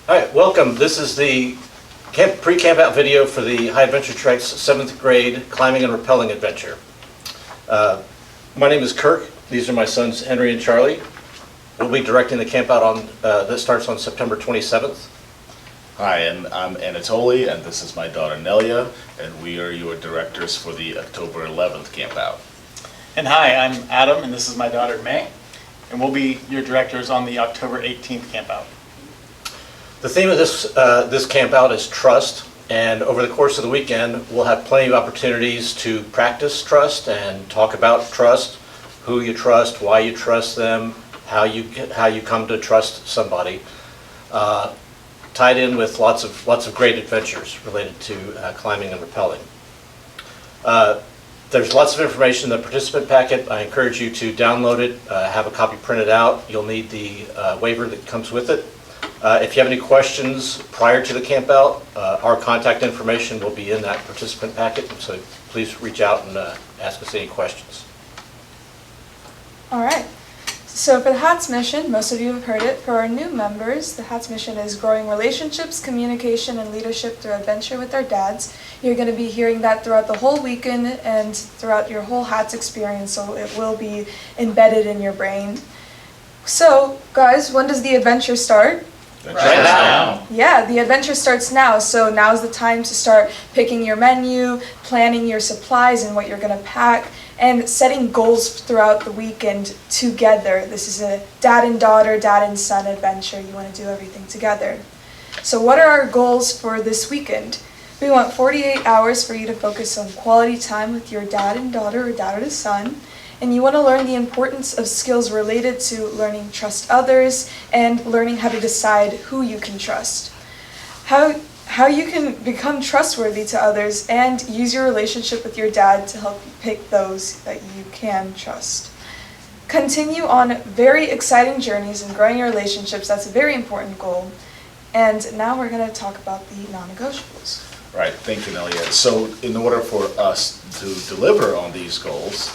Hi, welcome. This is the pre-camp out video for the High Adventure Trek's 7th grade climbing and rappelling adventure. My name is Kirk. These are my sons Henry and Charlie. We'll be directing the camp out that starts on September 27th. Hi, and I'm Anatoly, and this is my daughter Nelia, and we are your directors for the October 11th camp out. And hi, I'm Adam, and this is my daughter May, and we'll be your directors on the October 18th camp out. The theme of this camp out is trust, and over the course of the weekend we'll have plenty of opportunities to practice trust and talk about trust, who you trust, why you trust them, how you come to trust somebody, tied in with lots of great adventures related to climbing and rappelling. There's lots of information in the participant packet. I encourage you to download it, have a copy printed out. You'll need the waiver that comes with it. If you have any questions prior to the camp out, our contact information will be in that participant packet, so please reach out and ask us any questions. All right. So for the HATS mission, most of you have heard it. For our new members, the HATS mission is growing relationships, communication, and leadership through adventure with our dads. You're going to be hearing that throughout the whole weekend and throughout your whole HATS experience, so it will be embedded in your brain. So, guys, when does the adventure start? Right now. Yeah, the adventure starts now, so now's the time to start picking your menu, planning your supplies and what you're going to pack, and setting goals throughout the weekend together. This is a dad and daughter, dad and son adventure. You want to do everything together. So what are our goals for this weekend? We want 48 hours for you to focus on quality time with your dad and daughter or daughter to son. And you want to learn the importance of skills related to learning to trust others and learning how to decide who you can trust. How you can become trustworthy to others and use your relationship with your dad to help you pick those that you can trust. Continue on very exciting journeys and growing your relationships. That's a very important goal. And now we're going to talk about the non-negotiables. Right, thank you, Nelia. So in order for us to deliver on these goals,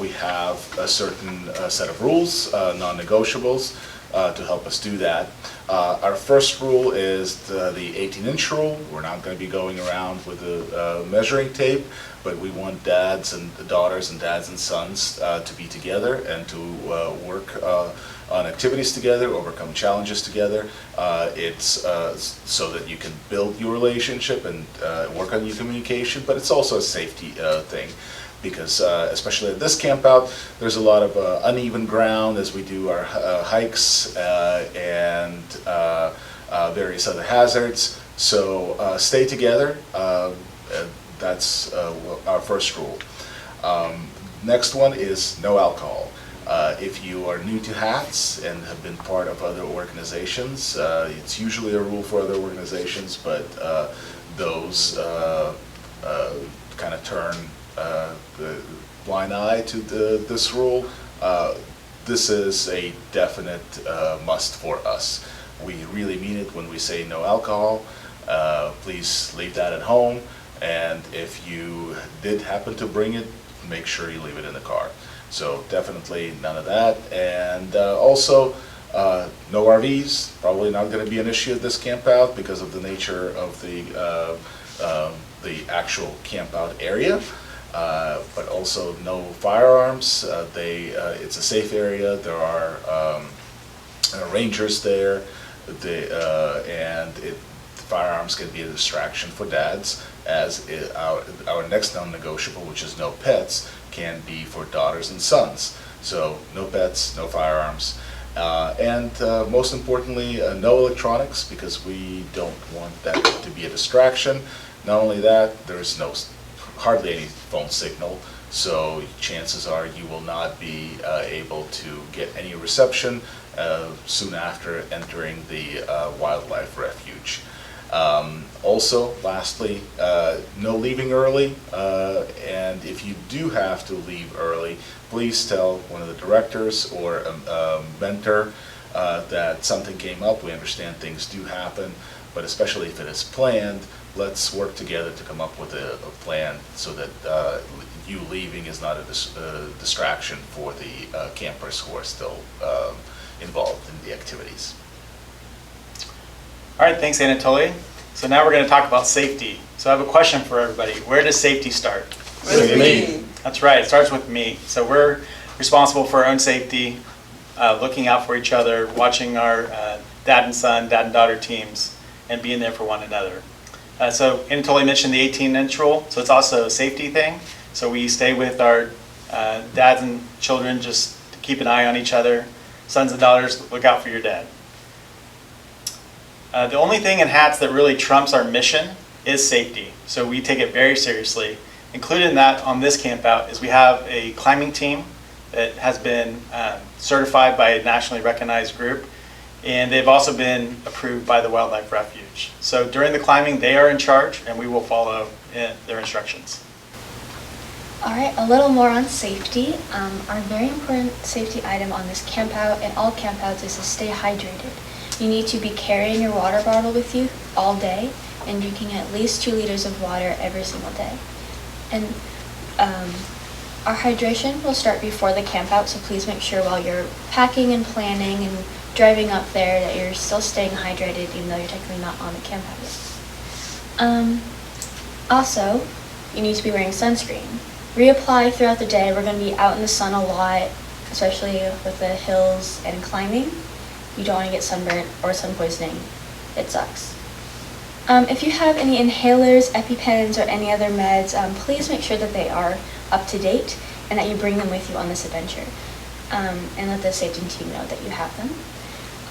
we have a certain set of rules, non-negotiables, to help us do that. Our first rule is the 18-inch rule. We're not going to be going around with a measuring tape, but we want dads and daughters and dads and sons to be together and to work on activities together, overcome challenges together. It's so that you can build your relationship and work on your communication, but it's also a safety thing. Because especially at this camp out, there's a lot of uneven ground as we do our hikes and various other hazards. So stay together. That's our first rule. Next one is no alcohol. If you are new to HATS and have been part of other organizations, it's usually a rule for other organizations, but those kind of turn the blind eye to this rule. This is a definite must for us. We really mean it when we say no alcohol. Please leave that at home, and if you did happen to bring it, make sure you leave it in the car. So definitely none of that. And also no RVs, probably not going to be an issue at this camp out because of the nature of the actual camp out area. But also no firearms. It's a safe area. There are rangers there, and firearms can be a distraction for dads, as our next non-negotiable, which is no pets, can be for daughters and sons. So no pets, no firearms. And most importantly, no electronics, because we don't want that to be a distraction. Not only that, there's hardly any phone signal, so chances are you will not be able to get any reception soon after entering the wildlife refuge. Also, lastly, no leaving early, and if you do have to leave early, please tell one of the directors or a mentor that something came up. We understand things do happen, but especially if it is planned, let's work together to come up with a plan so that you leaving is not a distraction for the campers who are still involved in the activities. All right, thanks Anatoly. So now we're going to talk about safety. So I have a question for everybody. Where does safety start? With me. That's right, it starts with me. So we're responsible for our own safety, looking out for each other, watching our dad and son, dad and daughter teams, and being there for one another. So Anatoly mentioned the 18-inch rule, so it's also a safety thing. So we stay with our dads and children just to keep an eye on each other. Sons and daughters, look out for your dad. The only thing in HATS that really trumps our mission is safety. So we take it very seriously. Included in that on this camp out is we have a climbing team that has been certified by a nationally recognized group, and they've also been approved by the Wildlife Refuge. So during the climbing, they are in charge, and we will follow their instructions. All right, a little more on safety. Our very important safety item on this camp out and all camp outs is to stay hydrated. You need to be carrying your water bottle with you all day and drinking at least 2 liters of water every single day. And our hydration will start before the camp out, so please make sure while you're packing and planning and driving up there that you're still staying hydrated even though you're technically not on the camp out yet. Also, you need to be wearing sunscreen. Reapply throughout the day. We're going to be out in the sun a lot, especially with the hills and climbing. You don't want to get sunburnt or sun poisoning. It sucks. If you have any inhalers, EpiPens, or any other meds, please make sure that they are up to date and that you bring them with you on this adventure. And let the safety team know that you have them.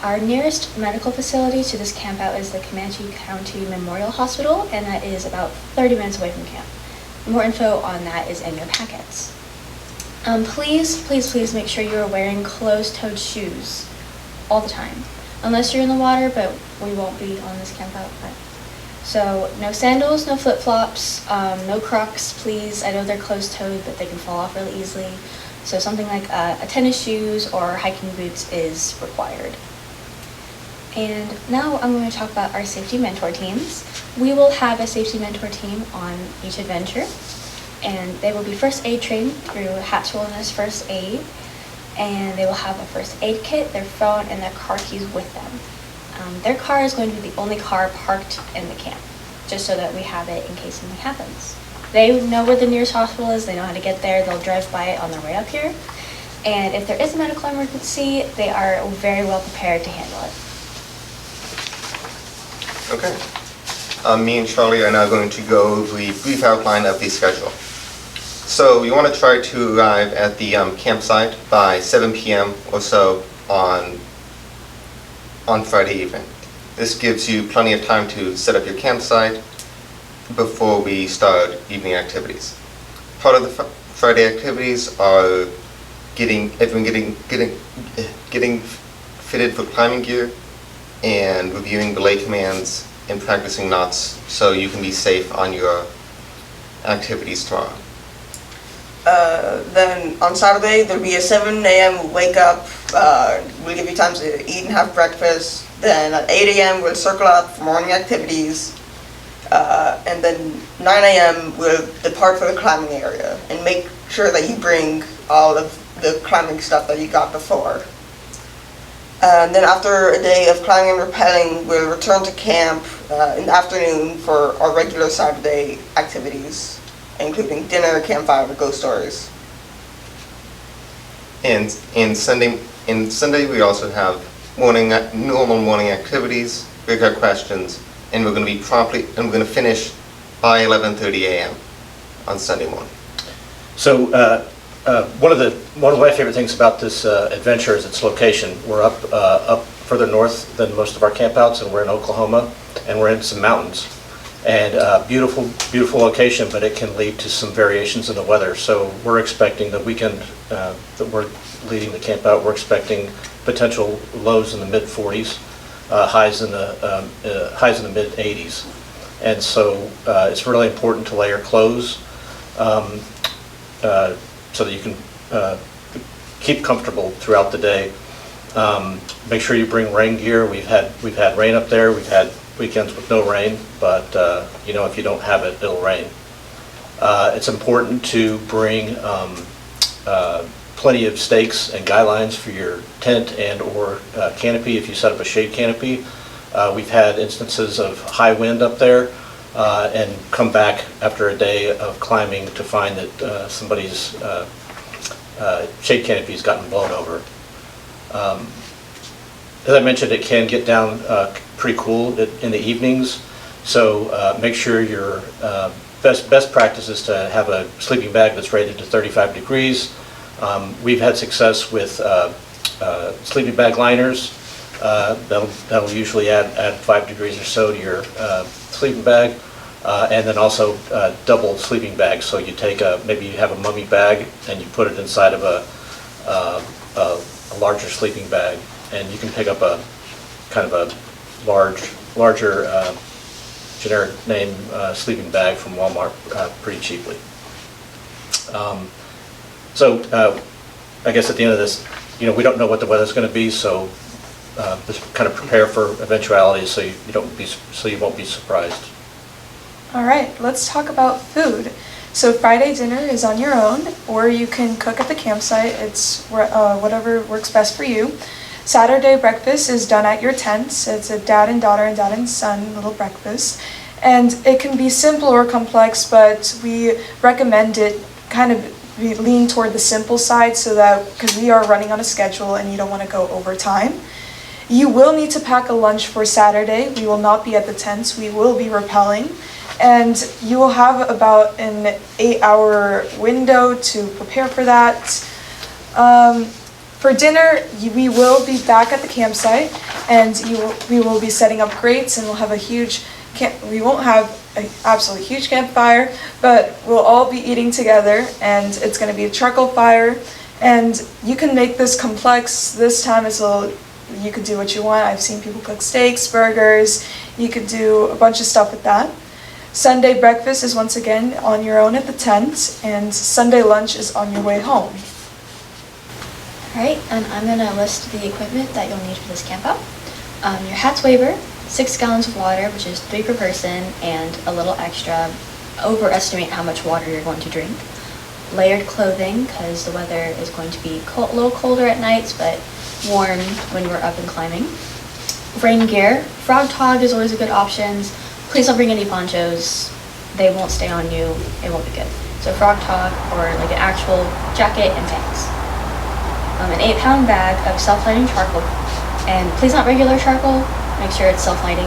Our nearest medical facility to this camp out is the Comanche County Memorial Hospital, and that is about 30 minutes away from camp. More info on that is in your packets. Please make sure you are wearing closed-toed shoes all the time. Unless you're in the water, but we won't be on this camp out. So no sandals, no flip-flops, no Crocs, please. I know they're closed-toed, but they can fall off really easily. So something like a tennis shoes or hiking boots is required. And now I'm going to talk about our safety mentor teams. We will have a safety mentor team on each adventure, and they will be first aid trained through HATS Wilderness First Aid, and they will have a first aid kit, their phone, and their car keys with them. Their car is going to be the only car parked in the camp, just so that we have it in case something happens. They know where the nearest hospital is, they know how to get there, they'll drive by it on their way up here, and if there is a medical emergency, they are very well prepared to handle it. Okay. Me and Charlie are now going to go over a brief outline of the schedule. So you want to try to arrive at the campsite by 7 p.m. or so on Friday evening. This gives you plenty of time to set up your campsite before we start evening activities. Part of the Friday activities are getting fitted for climbing gear and reviewing belay commands and practicing knots so you can be safe on your activities tomorrow. Then on Saturday there'll be a 7 a.m. wake up. We'll give you time to eat and have breakfast. Then at 8 a.m. we'll circle up for morning activities. And then 9 a.m. we'll depart for the climbing area and make sure that you bring all of the climbing stuff that you got before. And then after a day of climbing and rappelling, we'll return to camp in the afternoon for our regular Saturday activities, including dinner, campfire, and ghost stories. And Sunday we also have normal morning activities, bigger questions, and we're going to finish by 11:30 a.m. on Sunday morning. So one of my favorite things about this adventure is its location. We're up further north than most of our campouts, and we're in Oklahoma, and we're in some mountains. And beautiful location, but it can lead to some variations in the weather. So we're expecting the weekend that we're leading the camp out, we're expecting potential lows in the mid 40s, highs in the mid 80s. And so it's really important to layer clothes so that you can keep comfortable throughout the day. Make sure you bring rain gear. We've had rain up there. We've had weekends with no rain, but if you don't have it, it'll rain. It's important to bring plenty of stakes and guy lines for your tent and or canopy if you set up a shade canopy. We've had instances of high wind up there and come back after a day of climbing to find that somebody's shade canopy's gotten blown over. As I mentioned, it can get down pretty cool in the evenings, so make sure your best practice is to have a sleeping bag that's rated to 35 degrees. We've had success with sleeping bag liners. That'll usually add 5 degrees or so to your sleeping bag. And then also double sleeping bags. So you take maybe you have a mummy bag and you put it inside of a larger sleeping bag, and you can pick up a kind of a larger generic name sleeping bag from Walmart pretty cheaply. So I guess at the end of this, we don't know what the weather's going to be, so just kind of prepare for eventualities so you won't be surprised. All right, let's talk about food. So Friday dinner is on your own, or you can cook at the campsite. It's whatever works best for you. Saturday breakfast is done at your tents. It's a dad and daughter and dad and son little breakfast. And it can be simple or complex, but we recommend it kind of lean toward the simple side so that, because we are running on a schedule and you don't want to go over time. You will need to pack a lunch for Saturday. We will not be at the tents. We will be rappelling. And you will have about an 8-hour window to prepare for that. For dinner, we will be back at the campsite, and we will be setting up grates, and we'll have we won't have an absolutely huge campfire, but we'll all be eating together, and it's going to be a charcoal fire. And you can make this complex. This time you could do what you want. I've seen people cook steaks, burgers. You could do a bunch of stuff with that. Sunday breakfast is once again on your own at the tent, and Sunday lunch is on your way home. Alright, and I'm going to list the equipment that you'll need for this camp out. Your hat's waiver, 6 gallons of water, which is 3 per person, and a little extra. Overestimate how much water you're going to drink. Layered clothing, because the weather is going to be a little colder at nights, but warm when we're up and climbing. Rain gear, frog tog is always a good option. Please don't bring any ponchos. They won't stay on you. It won't be good. So frog tog or like an actual jacket and pants. An 8-pound bag of self-lighting charcoal. And please not regular charcoal. Make sure it's self-lighting.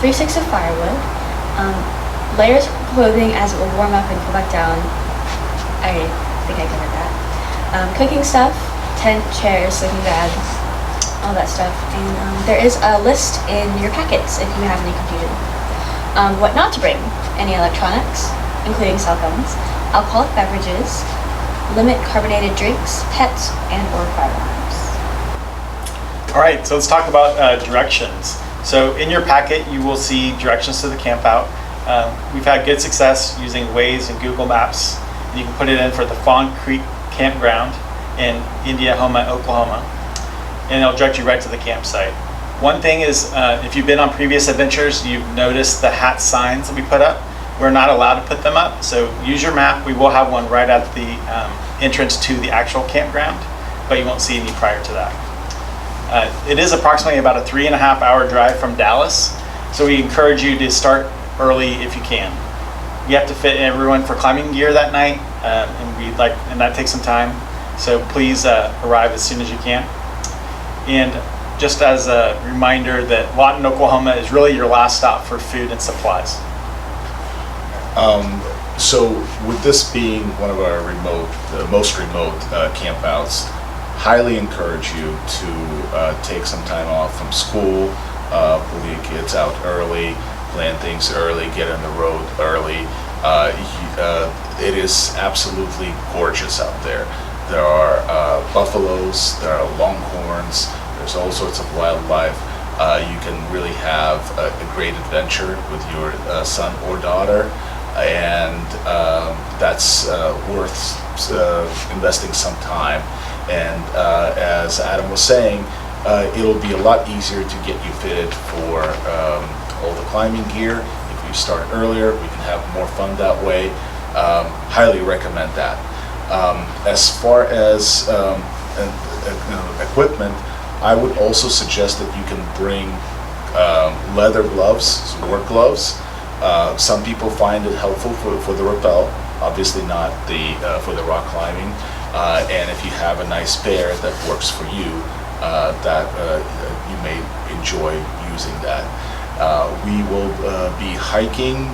3 sticks of firewood. Layers of clothing as it will warm up and go back down. I think I covered that. Cooking stuff. Tent, chairs, sleeping bag. All that stuff. And there is a list in your packets if you have any confusion. What not to bring: any electronics, including cell phones, alcoholic beverages, limit carbonated drinks, pets, and or firearms. All right, so let's talk about directions. So in your packet, you will see directions to the camp out. We've had good success using Waze and Google Maps. And you can put it in for the Fawn Creek Campground in Indiahoma, Oklahoma, and it'll direct you right to the campsite. One thing is, if you've been on previous adventures, you've noticed the hat signs that we put up. We're not allowed to put them up, so use your map. We will have one right at the entrance to the actual campground, but you won't see any prior to that. It is approximately about a 3.5-hour drive from Dallas, so we encourage you to start early if you can. You have to fit everyone for climbing gear that night, and that takes some time. So please arrive as soon as you can. And just as a reminder that Lawton, Oklahoma is really your last stop for food and supplies. So with this being one of our the most remote campouts, highly encourage you to take some time off from school, pull your kids out early, plan things early, get on the road early. It is absolutely gorgeous out there. There are buffaloes, there are longhorns, there's all sorts of wildlife. You can really have a great adventure with your son or daughter, and that's worth investing some time. And as Adam was saying, it'll be a lot easier to get you fitted for all the climbing gear. If we start earlier, we can have more fun that way. Highly recommend that. As far as equipment, I would also suggest that you can bring leather gloves, work gloves. Some people find it helpful for the rappel, obviously not for the rock climbing. And if you have a nice pair that works for you, you may enjoy using that. We will be hiking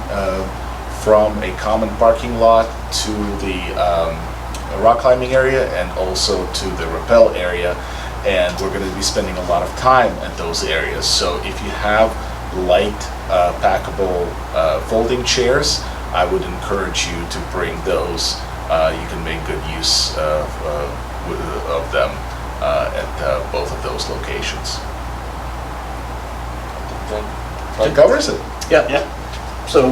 from a common parking lot to the rock climbing area and also to the rappel area, and we're going to be spending a lot of time at those areas. So if you have light packable folding chairs, I would encourage you to bring those. You can make good use of them at both of those locations. That covers it. Yeah. Yeah. So,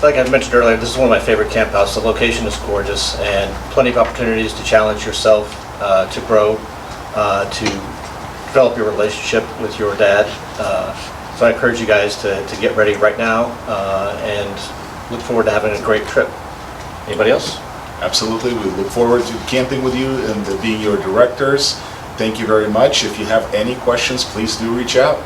like I mentioned earlier, this is one of my favorite camp houses. The location is gorgeous and plenty of opportunities to challenge yourself, to grow, to develop your relationship with your dad. So I encourage you guys to get ready right now and look forward to having a great trip. Anybody else? Absolutely. We look forward to camping with you and being your directors. Thank you very much. If you have any questions, please do reach out.